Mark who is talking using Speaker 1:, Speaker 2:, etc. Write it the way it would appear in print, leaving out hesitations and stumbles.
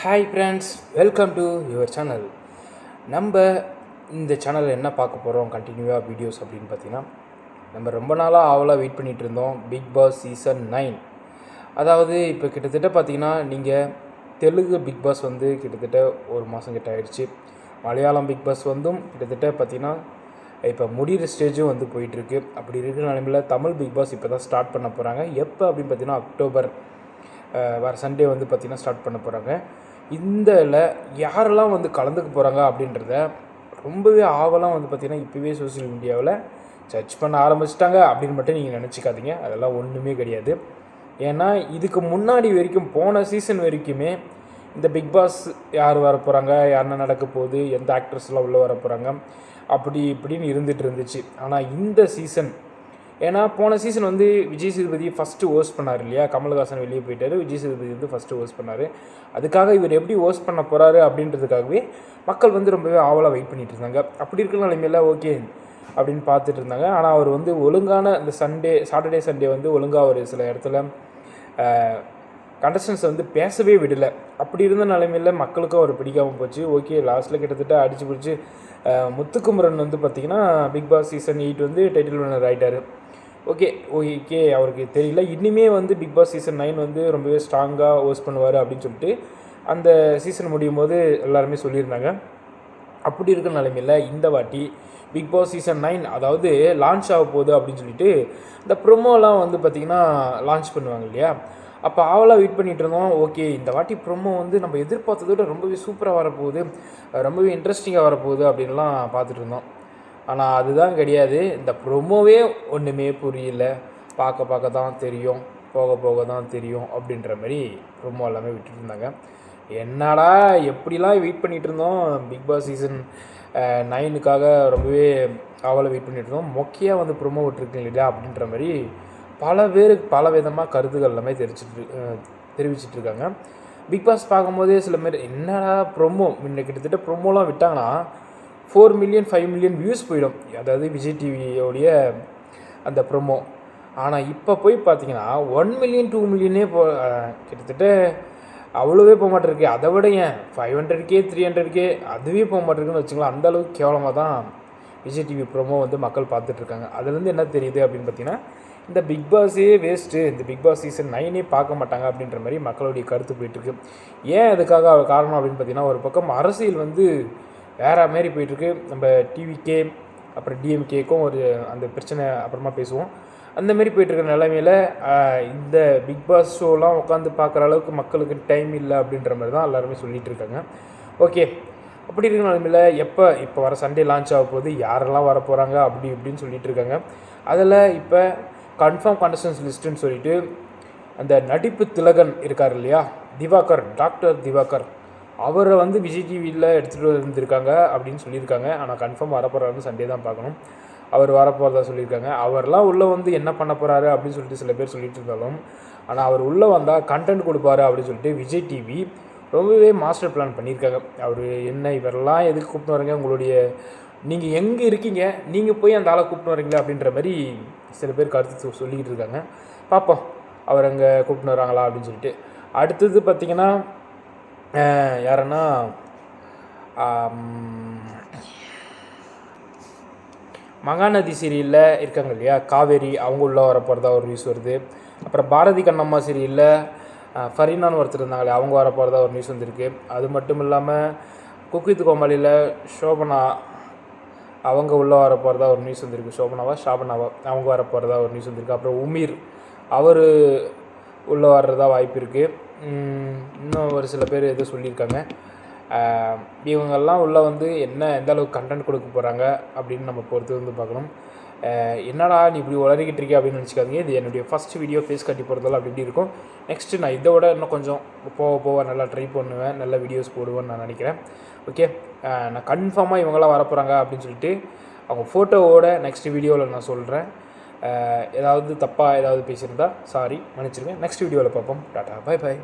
Speaker 1: Hi friends, welcome to your channel. நம்ம இந்த சேனலில் என்ன பார்க்க போகிறோம் கண்டினியூவாக வீடியோஸ் அப்படின்னு பார்த்தீங்கன்னா, நம்ம ரொம்ப நாளாக ஆவலாக வெயிட் பண்ணிகிட்டு இருந்தோம் பிக் பாஸ் சீசன் 9. அதாவது இப்போ கிட்டத்தட்ட பார்த்தீங்கன்னா, நீங்கள் தெலுங்கு பிக் பாஸ் வந்து கிட்டத்தட்ட ஒரு மாதம் கிட்ட ஆயிடுச்சு. மலையாளம் பிக் பாஸ் வந்தும் கிட்டத்தட்ட பார்த்திங்கன்னா இப்போ முடிகிற ஸ்டேஜும் வந்து போயிட்டுருக்கு. அப்படி இருக்கிற நிலைமையில் தமிழ் பிக் பாஸ் இப்போ தான் ஸ்டார்ட் பண்ண போகிறாங்க. எப்போ அப்படின்னு பார்த்தீங்கன்னா அக்டோபர் வர சண்டே வந்து பார்த்திங்கன்னா ஸ்டார்ட் பண்ண போகிறாங்க. இதில் யாரெல்லாம் வந்து கலந்துக்க போகிறாங்க அப்படின்றத ரொம்பவே ஆவலாம் வந்து பார்த்திங்கன்னா இப்போவே சோசியல் மீடியாவில் சர்ச் பண்ண ஆரம்பிச்சிட்டாங்க அப்படின்னு மட்டும் நீங்கள் நினச்சிக்காதீங்க. அதெல்லாம் ஒன்றுமே கிடையாது. ஏன்னா இதுக்கு முன்னாடி வரைக்கும் போன சீசன் வரைக்குமே இந்த பிக் பாஸ் யார் வர போகிறாங்க, யாருன்னா நடக்க போகுது, எந்த ஆக்ட்ரஸ்லாம் உள்ளே வர போகிறாங்க அப்படி இப்படின்னு இருந்துகிட்டு இருந்துச்சு. ஆனால் இந்த சீசன், ஏன்னா போன சீசன் வந்து விஜய் சேதுபதி ஃபஸ்ட்டு ஹோஸ்ட் பண்ணார் இல்லையா, கமல்ஹாசன் வெளியே போயிட்டார், விஜய் சேதுபதி வந்து ஃபஸ்ட்டு ஹோஸ்ட் பண்ணார். அதுக்காக இவர் எப்படி ஹோஸ்ட் பண்ண போகிறாரு அப்படின்றதுக்காகவே மக்கள் வந்து ரொம்பவே ஆவலாக வெயிட் பண்ணிகிட்டு இருந்தாங்க. அப்படி இருக்கிற நிலைமையில் ஓகே அப்படின்னு பார்த்துட்டு இருந்தாங்க. ஆனால் அவர் வந்து ஒழுங்கான இந்த சாட்டர்டே சண்டே வந்து ஒழுங்காக ஒரு சில இடத்துல கண்டஸ்டன்ஸை வந்து பேசவே விடலை. அப்படி இருந்த நிலைமையில் மக்களுக்கும் அவர் பிடிக்காமல் போச்சு. ஓகே, லாஸ்ட்டில் கிட்டத்தட்ட அடிச்சு பிடிச்சி முத்துக்குமரன் வந்து பார்த்திங்கன்னா பிக் பாஸ் சீசன் 8 வந்து டைட்டில் வின்னர் ஆகிட்டார். ஓகே, அவருக்கு தெரியல. இன்னுமே வந்து பிக் பாஸ் சீசன் 9 வந்து ரொம்பவே ஸ்ட்ராங்காக ஹோஸ்ட் பண்ணுவார் அப்படின்னு சொல்லிட்டு அந்த சீசன் முடியும் போது எல்லாருமே சொல்லியிருந்தாங்க. அப்படி இருக்கிற நிலைமையில் இந்த வாட்டி பிக் பாஸ் சீசன் 9 அதாவது லான்ச் ஆக போகுது அப்படின்னு சொல்லிட்டு இந்த ப்ரொமோலாம் வந்து பார்த்திங்கன்னா லான்ச் பண்ணுவாங்க இல்லையா, அப்போ ஆவலாக வெயிட் பண்ணிகிட்டு இருந்தோம். ஓகே, இந்த வாட்டி ப்ரொமோ வந்து நம்ம எதிர்பார்த்ததை விட ரொம்பவே சூப்பராக வரப்போகுது, ரொம்பவே இன்ட்ரெஸ்டிங்காக வரப்போகுது அப்படின்லாம் பார்த்துட்டு இருந்தோம். ஆனால் அதுதான் கிடையாது. இந்த ப்ரொமோவே ஒன்றுமே புரியல, பார்க்க தான் தெரியும், போக தான் தெரியும் அப்படின்ற மாதிரி ப்ரொமோ எல்லாமே விட்டுட்டு இருந்தாங்க. என்னடா எப்படிலாம் வெயிட் பண்ணிகிட்டு இருந்தோம் பிக் பாஸ் சீசன் 9க்காக ரொம்பவே ஆவலாக வெயிட் பண்ணிகிட்டு இருந்தோம். மொக்கையாக வந்து ப்ரொமோ விட்டுருக்கீங்க இல்லையா அப்படின்ற மாதிரி பல பேருக்கு பல விதமாக கருத்துக்கள் எல்லாமே தெரிவிச்சிட்ருக்காங்க. பிக் பாஸ் பார்க்கும்போதே சில பேர் என்னடா ப்ரொமோ, முன்ன கிட்டத்தட்ட ப்ரொமோலாம் விட்டாங்கன்னா 4 மில்லியன் 5 மில்லியன் வியூஸ் போயிடும், அதாவது விஜய் டிவியோடைய அந்த ப்ரொமோ. ஆனால் இப்போ போய் பார்த்தீங்கன்னா 1 மில்லியன் 2 மில்லியனே கிட்டத்தட்ட அவ்வளோவே போக மாட்டேருக்கு. அதை விட ஏன் 500K 300K அதுவே போக மாட்டேருக்குன்னு வச்சுக்கலாம். அந்தளவுக்கு கேவலமாக தான் விஜய் டிவி ப்ரொமோ வந்து மக்கள் பார்த்துட்ருக்காங்க. அதுலேருந்து என்ன தெரியுது அப்படின்னு பார்த்தீங்கன்னா, இந்த பிக் பாஸே வேஸ்ட்டு, இந்த பிக் பாஸ் சீசன் 9 பார்க்க மாட்டாங்க அப்படின்ற மாதிரி மக்களுடைய கருத்து போயிட்டுருக்கு. ஏன் அதுக்காக காரணம் அப்படின்னு பார்த்தீங்கன்னா, ஒரு பக்கம் அரசியல் வந்து வேறு மாரி போயிட்டுருக்கு. நம்ம டிவிகே அப்புறம் டிஎம்கேக்கும் ஒரு அந்த பிரச்சனை அப்புறமா பேசுவோம். அந்தமாரி போயிட்டுருக்க நிலைமையில் இந்த பிக் பாஸ் ஷோலாம் உட்காந்து பார்க்குற அளவுக்கு மக்களுக்கு டைம் இல்லை அப்படின்ற மாதிரி தான் எல்லாருமே சொல்லிகிட்டு இருக்காங்க. ஓகே, அப்படி இருக்கிற நிலைமையில் இப்போ வர சண்டே லான்ச் ஆக போகுது, யாரெல்லாம் வர போகிறாங்க அப்படி இப்படின்னு சொல்லிகிட்டு இருக்காங்க. அதில் இப்போ கன்ஃபார்ம் கண்டஸ்டன்ஸ் லிஸ்ட்டுன்னு சொல்லிட்டு அந்த நடிப்பு திலகன் இருக்கார் இல்லையா, திவாகர், டாக்டர் திவாகர், அவரை வந்து விஜய் டிவியில் எடுத்துகிட்டு வந்துருக்காங்க அப்படின்னு சொல்லியிருக்காங்க. ஆனால் கன்ஃபார்ம் வரப்போகிறாருன்னு சண்டே தான் பார்க்கணும். அவர் வரப்போகிறதா சொல்லியிருக்காங்க. அவர்லாம் உள்ளே வந்து என்ன பண்ண போகிறாரு அப்படின்னு சொல்லிட்டு சில பேர் சொல்லிட்டு இருந்தாலும், ஆனால் அவர் உள்ளே வந்தால் கண்டென்ட் கொடுப்பாரு அப்படின்னு சொல்லிட்டு விஜய் டிவி ரொம்பவே மாஸ்டர் பிளான் பண்ணியிருக்காங்க. அவர் என்ன இவரெல்லாம் எதுக்கு கூப்பிட்டு வரீங்க, உங்களுடைய நீங்கள் எங்கே இருக்கீங்க, நீங்கள் போய் அந்த ஆளை கூப்பிட்டு வரீங்களா அப்படின்ற மாதிரி சில பேர் கருத்து சொல்லிக்கிட்டு இருக்காங்க. பார்ப்போம் அவர் அங்கே கூப்பிட்டு வராங்களா அப்படின்னு சொல்லிட்டு. அடுத்தது பார்த்திங்கன்னா யாருன்னா மகாநதி சீரியலில் இருக்காங்க இல்லையா, காவேரி, அவங்க உள்ளே வர போகிறதா ஒரு நியூஸ் வருது. அப்புறம் பாரதி கண்ணம்மா சீரியலில் ஃபரீனான்னு ஒருத்தர் இருந்தாங்களே, அவங்க வர போகிறதா ஒரு நியூஸ் வந்திருக்கு. அது மட்டும் இல்லாமல் குக் வித் கோமாளியில் ஷோபனா, அவங்க உள்ளே வர போகிறதா ஒரு நியூஸ் வந்திருக்கு. ஷாபனாவா அவங்க வர போகிறதா ஒரு நியூஸ் வந்திருக்கு. அப்புறம் உமீர், அவர் உள்ளே வர்றதா வாய்ப்பு இருக்குது. இன்னும் ஒரு சில பேர் எதுவும் சொல்லியிருக்காங்க. இவங்கெல்லாம் உள்ளே வந்து எந்த அளவுக்கு கண்டென்ட் கொடுக்க போகிறாங்க அப்படின்னு நம்ம பொறுத்து வந்து பார்க்கணும். என்னடா நீ இப்படி உளறிக்கிட்டு இருக்கே அப்படின்னு நினச்சிக்காதீங்க. இது என்னுடைய ஃபஸ்ட் வீடியோ, ஃபேஸ் கட்டி போகிறதால அப்படி இருக்கும். நெக்ஸ்ட்டு நான் இதை விட இன்னும் கொஞ்சம் போக நல்லா ட்ரை பண்ணுவேன், நல்ல வீடியோஸ் போடுவேன்னு நான் நினைக்கிறேன். ஓகே, நான் கன்ஃபார்மாக இவங்களாம் வரப்போகிறாங்க அப்படின்னு சொல்லிட்டு அவங்க ஃபோட்டோவோட நெக்ஸ்ட் வீடியோவில் நான் சொல்கிறேன். ஏதாவது தப்பாக ஏதாவது பேசியிருந்தா சாரி, மன்னிச்சிருங்க. நெக்ஸ்ட் வீடியோவில் பார்ப்போம். Tata, by.